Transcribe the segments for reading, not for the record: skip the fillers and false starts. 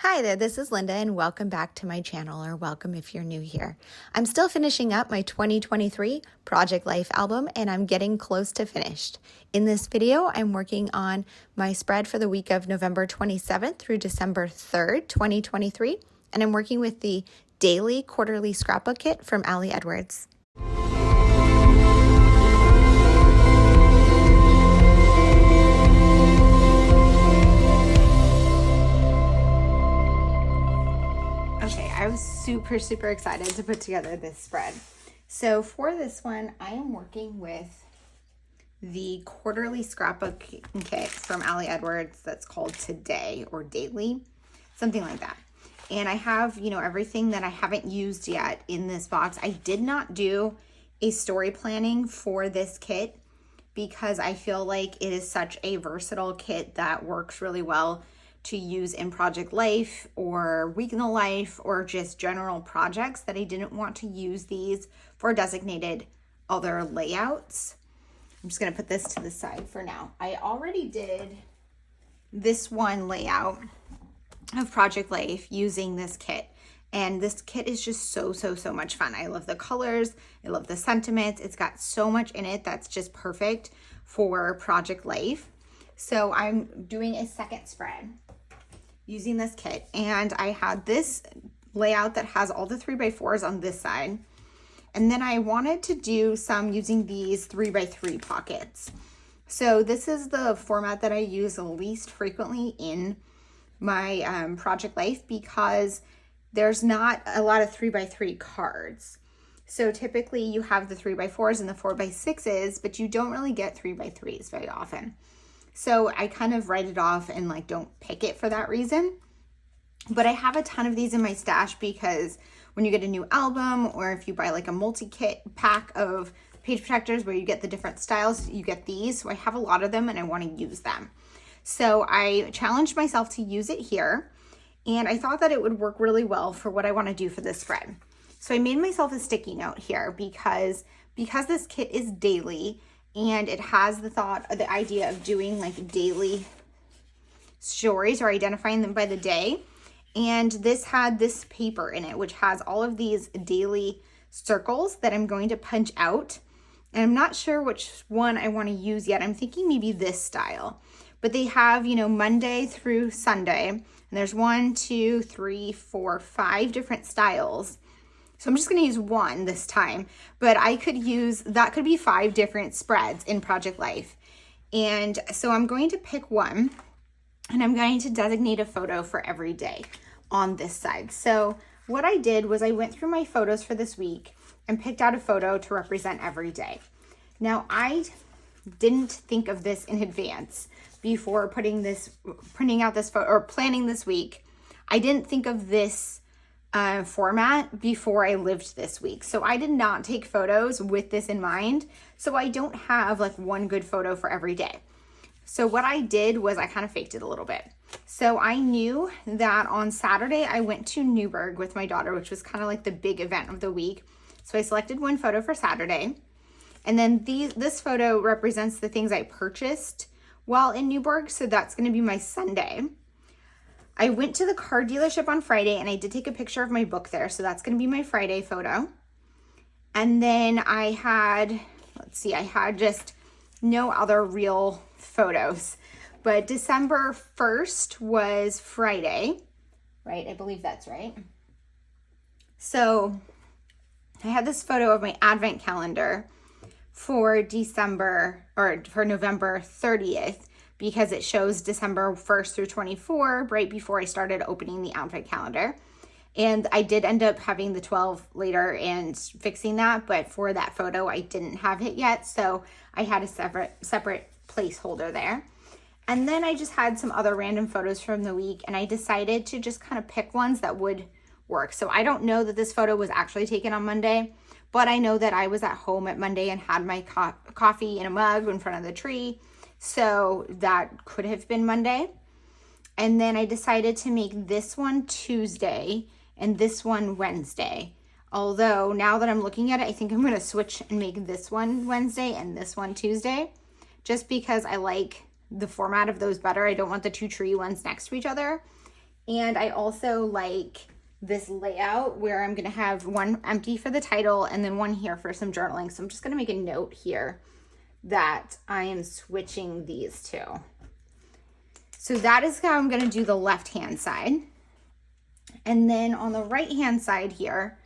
Hi there, this is Linda and welcome back to my channel, or welcome if you're new here. I'm still finishing up my 2023 Project Life album and I'm getting close to finished. In this video, I'm working on my spread for the week of November 27th through December 3rd, 2023, and I'm working with the Daily Quarterly Scrapbook kit from Ali Edwards. Okay, I was super excited to put together this spread. So for this one, I am working with the Quarterly Scrapbook kit from Ali Edwards that's called Today or Daily, something like that. And I have, everything that I haven't used yet in this box. I did not do a story planning for this kit because I feel like it is such a versatile kit that works really well to use in Project Life or Week in the Life or just general projects, that I didn't want to use these for designated other layouts. I'm just going to put this to the side for now. I already did this one layout of Project Life using this kit, and this kit is just so much fun. I love the colors, I love the sentiments. It's got so much in it that's just perfect for Project Life. So I'm doing a second spread using this kit, and I had this layout that has all the 3x4s on this side, and then I wanted to do some using these 3x3 pockets. So this is the format that I use the least frequently in my Project Life because there's not a lot of 3x3 cards. So typically you have the 3x4s and the 4x6s, but you don't really get 3x3s very often. So I kind of write it off and don't pick it for that reason. But I have a ton of these in my stash because when you get a new album, or if you buy a multi-kit pack of page protectors where you get the different styles, you get these. So I have a lot of them and I want to use them. So I challenged myself to use it here, and I thought that it would work really well for what I want to do for this spread. So I made myself a sticky note here because this kit is daily, and it has the idea of doing daily stories or identifying them by the day. And this had this paper in it, which has all of these daily circles that I'm going to punch out. And I'm not sure which one I want to use yet. I'm thinking maybe this style. But they have, Monday through Sunday. And there's 1, 2, 3, 4, 5 different styles. So I'm just going to use one this time, but that could be 5 different spreads in Project Life. And so I'm going to pick one, and I'm going to designate a photo for every day on this side. So what I did was I went through my photos for this week and picked out a photo to represent every day. Now, I didn't think of this in advance before printing out this photo or planning this week. I didn't think of this format before I lived this week. So I did not take photos with this in mind. So I don't have one good photo for every day. So what I did was I kind of faked it a little bit. So I knew that on Saturday I went to Newburgh with my daughter, which was kind of the big event of the week. So I selected one photo for Saturday. And then this photo represents the things I purchased while in Newburgh. So that's going to be my Sunday. I went to the car dealership on Friday, and I did take a picture of my book there. So that's going to be my Friday photo. And then I had just no other real photos. But December 1st was Friday, right? I believe that's right. So I had this photo of my advent calendar for November 30th. Because it shows December 1st through 24, right before I started opening the advent calendar. And I did end up having the 12 later and fixing that, but for that photo, I didn't have it yet. So I had a separate placeholder there. And then I just had some other random photos from the week, and I decided to just kind of pick ones that would work. So I don't know that this photo was actually taken on Monday, but I know that I was at home at Monday and had my coffee in a mug in front of the tree. So that could have been Monday. And then I decided to make this one Tuesday and this one Wednesday. Although now that I'm looking at it, I think I'm going to switch and make this one Wednesday and this one Tuesday, just because I like the format of those better. I don't want the 2 tree ones next to each other. And I also like this layout where I'm gonna have one empty for the title and then one here for some journaling. So I'm just gonna make a note here that I am switching these two. So that is how I'm gonna do the left-hand side. And then on the right-hand side here,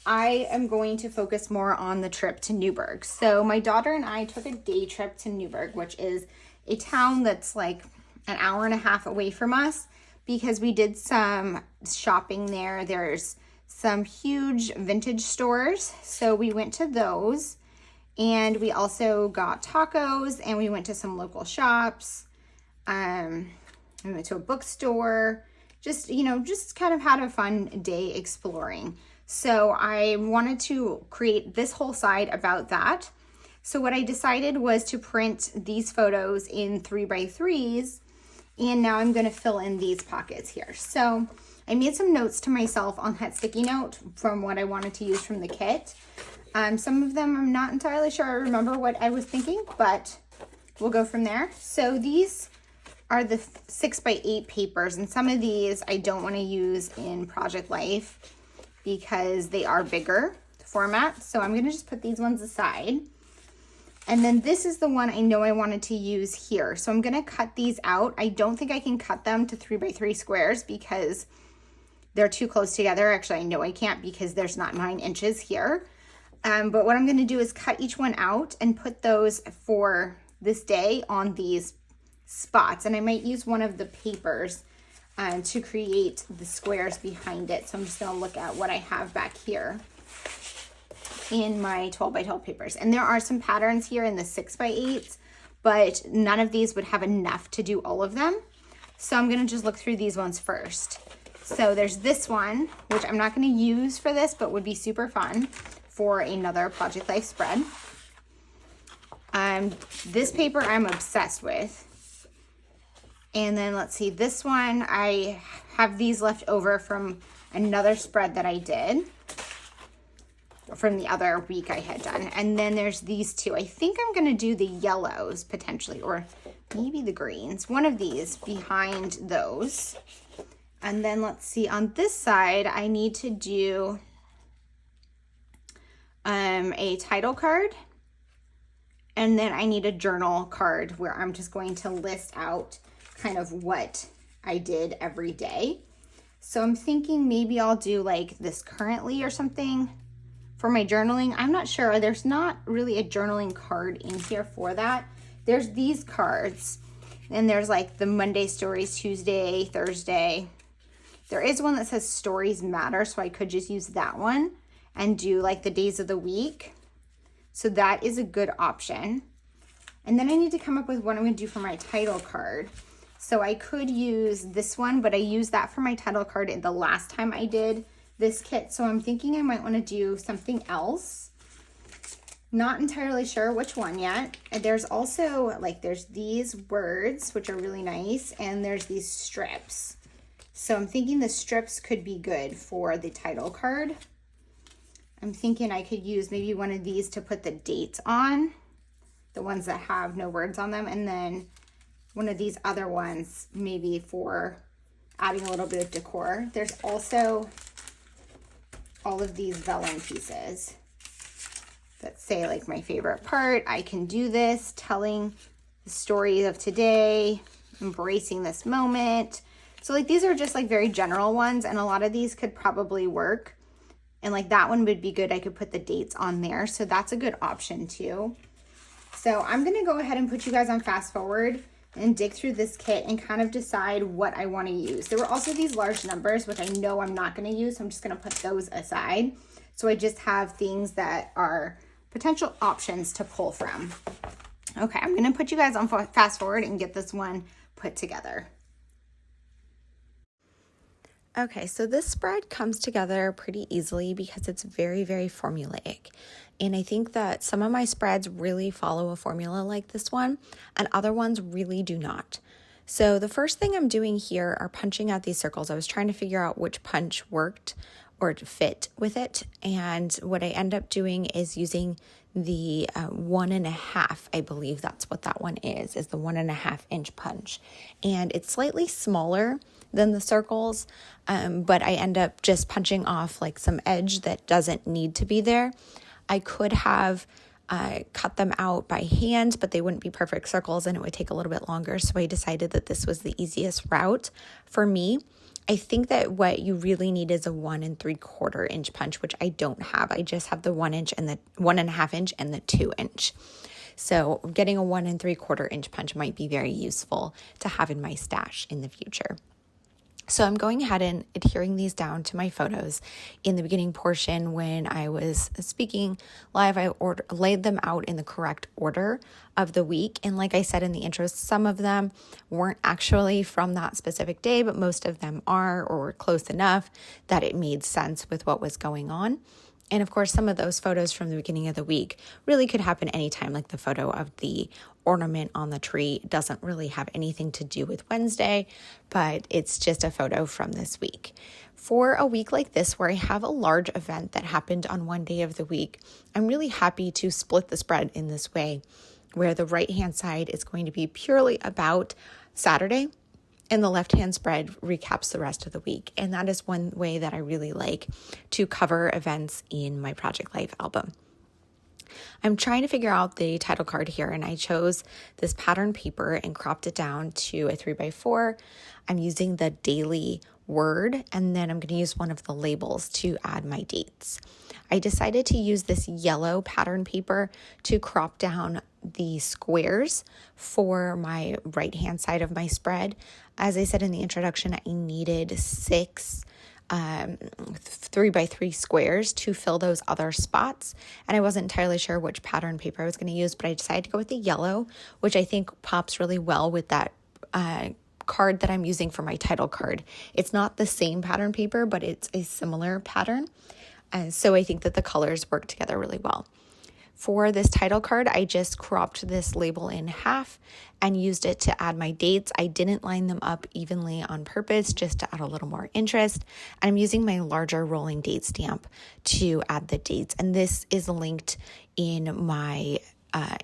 I am going to focus more on the trip to Newburgh. So my daughter and I took a day trip to Newburgh, which is a town that's like an hour and a half away from us, because we did some shopping there. There's some huge vintage stores. So we went to those, and we also got tacos, and we went to some local shops. We went to a bookstore, just kind of had a fun day exploring. So I wanted to create this whole side about that. So what I decided was to print these photos in 3x3s, and now I'm gonna fill in these pockets here. So I made some notes to myself on that sticky note from what I wanted to use from the kit. Some of them I'm not entirely sure I remember what I was thinking, but we'll go from there. So these are the 6x8 papers, and some of these I don't want to use in Project Life because they are bigger format. So I'm gonna just put these ones aside. And then this is the one I know I wanted to use here. So I'm gonna cut these out. I don't think I can cut them to 3x3 squares because they're too close together. Actually, I know I can't because there's not 9 inches here. But what I'm gonna do is cut each one out and put those for this day on these spots. And I might use one of the papers to create the squares behind it. So I'm just gonna look at what I have back here in my 12x12 papers. And there are some patterns here in the 6x8s, but none of these would have enough to do all of them. So I'm gonna just look through these ones first. So there's this one, which I'm not gonna use for this, but would be super fun for another Project Life spread. This paper I'm obsessed with. And then let's see, this one, I have these left over from another spread that I did from the other week I had done. And then there's these two. I think I'm gonna do the yellows potentially, or maybe the greens, one of these behind those. And then let's see, on this side, I need to do a title card. And then I need a journal card where I'm just going to list out kind of what I did every day. So I'm thinking maybe I'll do like this currently or something for my journaling. I'm not sure. There's not really a journaling card in here for that. There's these cards, and there's like the Monday stories, Tuesday, Thursday. There is one that says stories matter, so I could just use that one and do like the days of the week. So that is a good option. And then I need to come up with what I'm gonna do for my title card. So I could use this one, but I used that for my title card the last time I did this kit. So I'm thinking I might want to do something else. Not entirely sure which one yet. And there's also like, there's these words, which are really nice. And there's these strips. So I'm thinking the strips could be good for the title card. I'm thinking I could use maybe one of these to put the dates on, the ones that have no words on them. And then one of these other ones maybe for adding a little bit of decor. There's also all of these vellum pieces that say like my favorite part. I can do this, telling the story of today, embracing this moment. So like these are just like very general ones, and a lot of these could probably work. And like that one would be good. I could put the dates on there. So that's a good option too. So I'm gonna go ahead and put you guys on fast forward and dig through this kit and kind of decide what I want to use. There were also these large numbers, which I know I'm not going to use, so I'm just going to put those aside. So I just have things that are potential options to pull from. Okay, I'm going to put you guys on fast forward and get this one put together. Okay, so this spread comes together pretty easily because it's very, very formulaic. And I think that some of my spreads really follow a formula like this one, and other ones really do not. So the first thing I'm doing here are punching out these circles. I was trying to figure out which punch worked or to fit with it. And what I end up doing is using the 1.5, I believe that's what that one is the 1.5 inch punch. And it's slightly smaller than the circles, but I end up just punching off like some edge that doesn't need to be there. I could have cut them out by hand, but they wouldn't be perfect circles and it would take a little bit longer. So I decided that this was the easiest route for me. I think that what you really need is a 1 3/4 inch punch, which I don't have. I just have the 1 inch and the 1.5 inch and the 2 inch. So getting a 1 3/4 inch punch might be very useful to have in my stash in the future. So I'm going ahead and adhering these down to my photos. In the beginning portion, when I was speaking live, I laid them out in the correct order of the week. And like I said in the intro, some of them weren't actually from that specific day, but most of them are, or were close enough that it made sense with what was going on. And of course, some of those photos from the beginning of the week really could happen anytime, like the photo of the ornament on the tree doesn't really have anything to do with Wednesday, but it's just a photo from this week. For a week like this, where I have a large event that happened on one day of the week, I'm really happy to split the spread in this way, where the right-hand side is going to be purely about Saturday, and the left-hand spread recaps the rest of the week. And that is one way that I really like to cover events in my Project Life album. I'm trying to figure out the title card here, and I chose this pattern paper and cropped it down to a 3x4. I'm using the daily word, and then I'm going to use one of the labels to add my dates. I decided to use this yellow pattern paper to crop down the squares for my right-hand side of my spread. As I said in the introduction, I needed 6 3x3 squares to fill those other spots. And I wasn't entirely sure which pattern paper I was going to use, but I decided to go with the yellow, which I think pops really well with that card that I'm using for my title card. It's not the same pattern paper, but it's a similar pattern. So I think that the colors work together really well. For this title card, I just cropped this label in half and used it to add my dates. I didn't line them up evenly on purpose, just to add a little more interest. I'm using my larger rolling date stamp to add the dates. And this is linked in my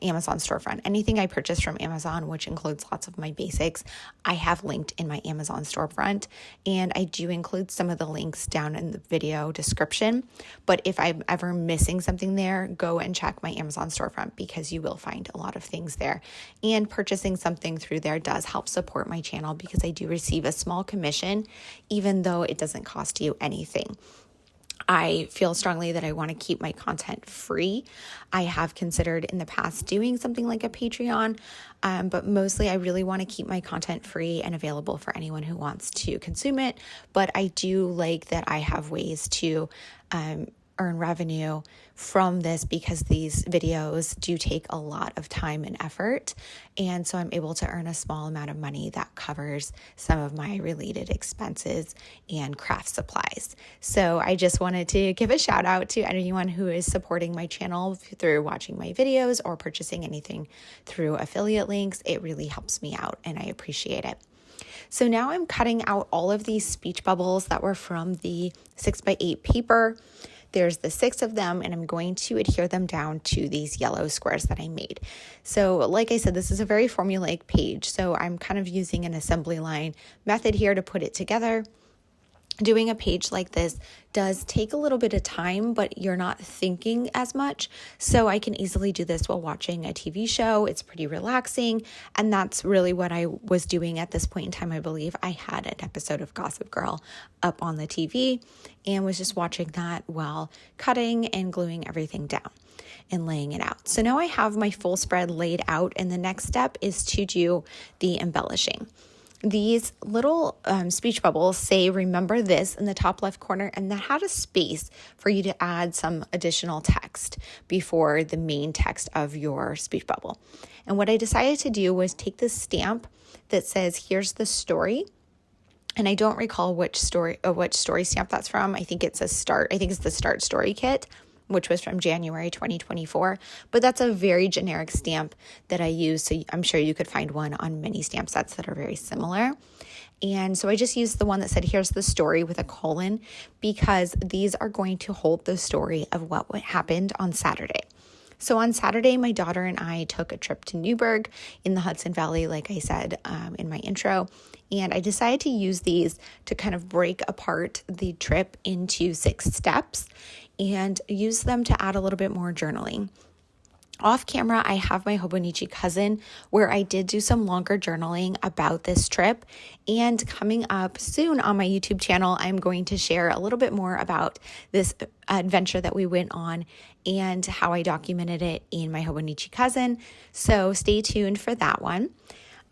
Amazon storefront. Anything I purchase from Amazon, which includes lots of my basics, I have linked in my Amazon storefront. And I do include some of the links down in the video description. But if I'm ever missing something there, go and check my Amazon storefront because you will find a lot of things there. And purchasing something through there does help support my channel because I do receive a small commission, even though it doesn't cost you anything. I feel strongly that I want to keep my content free. I have considered in the past doing something like a Patreon, but mostly I really want to keep my content free and available for anyone who wants to consume it. But I do like that I have ways to earn revenue from this because these videos do take a lot of time and effort. And so I'm able to earn a small amount of money that covers some of my related expenses and craft supplies. So I just wanted to give a shout out to anyone who is supporting my channel through watching my videos or purchasing anything through affiliate links. It really helps me out and I appreciate it. So now I'm cutting out all of these speech bubbles that were from the 6x8 paper. There's the 6 of them, and I'm going to adhere them down to these yellow squares that I made. So like I said, this is a very formulaic page, so I'm kind of using an assembly line method here to put it together. Doing a page like this does take a little bit of time, but you're not thinking as much. So I can easily do this while watching a TV show. It's pretty relaxing. And that's really what I was doing at this point in time. I believe I had an episode of Gossip Girl up on the TV and was just watching that while cutting and gluing everything down and laying it out. So now I have my full spread laid out, and the next step is to do the embellishing. These little speech bubbles say, remember this in the top left corner, and that had a space for you to add some additional text before the main text of your speech bubble. And what I decided to do was take this stamp that says, here's the story. And I don't recall which story stamp that's from. I think it's the Start Story Kit, which was from January 2024, but that's a very generic stamp that I use. So I'm sure you could find one on many stamp sets that are very similar. And so I just used the one that said, here's the story with a colon, because these are going to hold the story of what happened on Saturday. So on Saturday, my daughter and I took a trip to Newburgh in the Hudson Valley, like I said in my intro. And I decided to use these to kind of break apart the trip into 6 steps and use them to add a little bit more journaling. Off camera, I have my Hobonichi cousin where I did do some longer journaling about this trip. And coming up soon on my YouTube channel, I'm going to share a little bit more about this adventure that we went on and how I documented it in my Hobonichi cousin. So stay tuned for that one.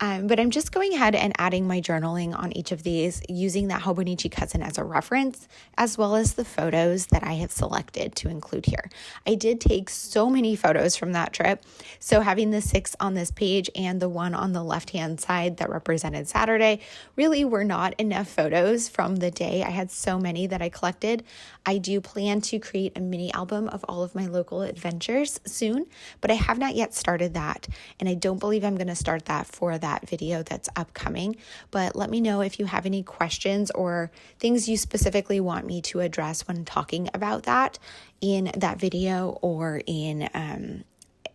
But I'm just going ahead and adding my journaling on each of these, using that Hobonichi cousin as a reference, as well as the photos that I have selected to include here. I did take so many photos from that trip, so having the 6 on this page and the one on the left-hand side that represented Saturday really were not enough photos from the day. I had so many that I collected. I do plan to create a mini album of all of my local adventures soon, but I have not yet started that, and I don't believe I'm going to start that for that video that's upcoming. But let me know if you have any questions or things you specifically want me to address when talking about that in that video or in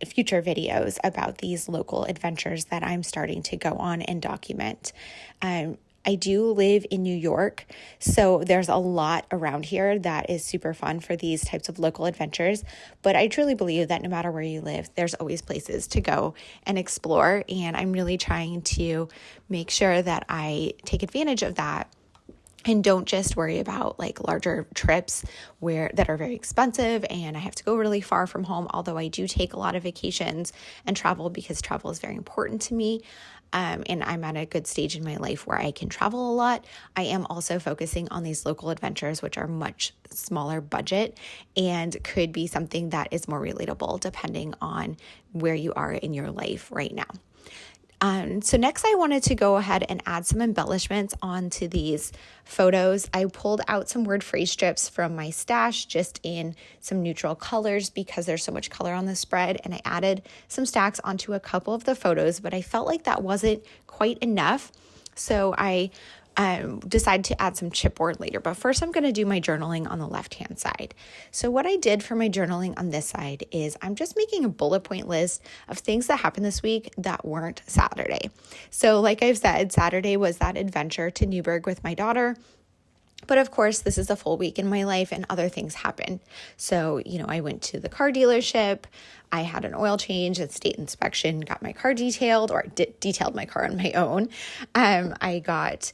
future videos about these local adventures that I'm starting to go on and document. I do live in New York, so there's a lot around here that is super fun for these types of local adventures. But I truly believe that no matter where you live, there's always places to go and explore. And I'm really trying to make sure that I take advantage of that and don't just worry about like larger trips that are very expensive and I have to go really far from home, although I do take a lot of vacations and travel because travel is very important to me. And I'm at a good stage in my life where I can travel a lot. I am also focusing on these local adventures, which are much smaller budget and could be something that is more relatable depending on where you are in your life right now. So next I wanted to go ahead and add some embellishments onto these photos. I pulled out some word phrase strips from my stash just in some neutral colors because there's so much color on the spread, and I added some stacks onto a couple of the photos, but I felt like that wasn't quite enough. So I decide to add some chipboard later. But first I'm going to do my journaling on the left-hand side. So what I did for my journaling on this side is I'm just making a bullet point list of things that happened this week that weren't Saturday. So like I've said, Saturday was that adventure to Newburgh with my daughter. But of course, this is a full week in my life and other things happened. So, I went to the car dealership. I had an oil change, a state inspection, got my car detailed, or detailed my car on my own. I got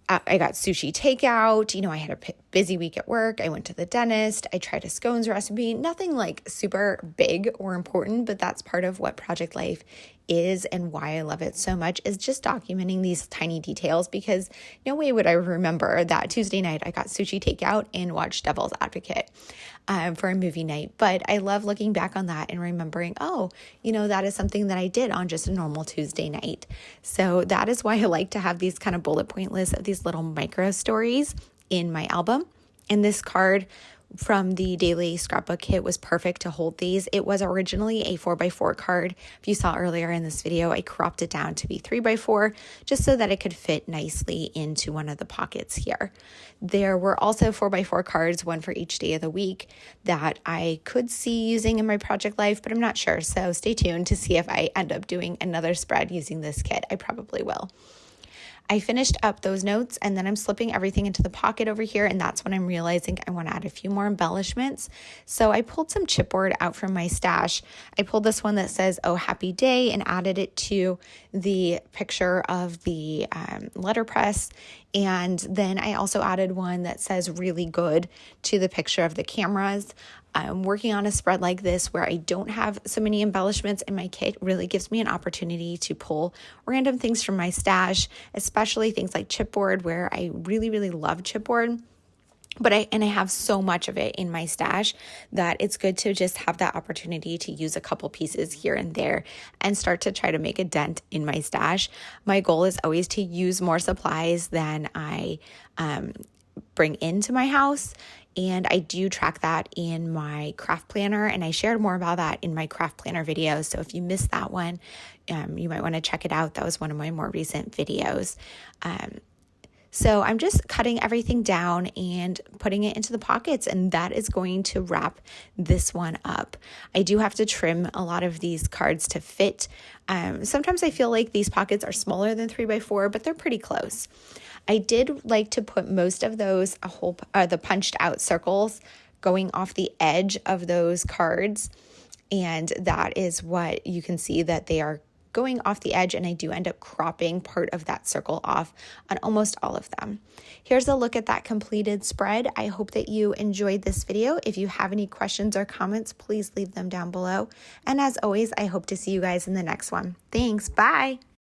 sushi takeout. I had a busy week at work. I went to the dentist. I tried a scones recipe. Nothing like super big or important, but that's part of what Project Life is and why I love it so much, is just documenting these tiny details, because no way would I remember that Tuesday night I got sushi takeout and watched Devil's Advocate for a movie night. But I love looking back on that and remembering, that is something that I did on just a normal Tuesday night. So that is why I like to have these kind of bullet point lists of these little micro stories in my album. And this card from the Daily Scrapbook kit was perfect to hold these. It was originally a 4x4 card. If you saw earlier in this video, I cropped it down to be 3x4 just so that it could fit nicely into one of the pockets here. There were also 4x4 cards, one for each day of the week, that I could see using in my project life, but I'm not sure. So stay tuned to see if I end up doing another spread using this kit. I probably will. I finished up those notes, and then I'm slipping everything into the pocket over here, and that's when I'm realizing I want to add a few more embellishments. So I pulled some chipboard out from my stash. I pulled this one that says, "Oh, happy day," and added it to the picture of the letterpress. And then I also added one that says "really good" to the picture of the cameras. Working on a spread like this where I don't have so many embellishments in my kit really gives me an opportunity to pull random things from my stash, especially things like chipboard, where I really, really love chipboard. But I have so much of it in my stash that it's good to just have that opportunity to use a couple pieces here and there and start to try to make a dent in my stash. My goal is always to use more supplies than I bring into my house. And I do track that in my craft planner, and I shared more about that in my craft planner video. So if you missed that one, you might want to check it out. That was one of my more recent videos. So I'm just cutting everything down and putting it into the pockets, and that is going to wrap this one up. I do have to trim a lot of these cards to fit. Sometimes I feel like these pockets are smaller than 3x4, but they're pretty close. I did like to put most of those the punched out circles going off the edge of those cards, and that is what you can see that they are going off the edge, and I do end up cropping part of that circle off on almost all of them. Here's a look at that completed spread. I hope that you enjoyed this video. If you have any questions or comments, please leave them down below. And as always, I hope to see you guys in the next one. Thanks. Bye.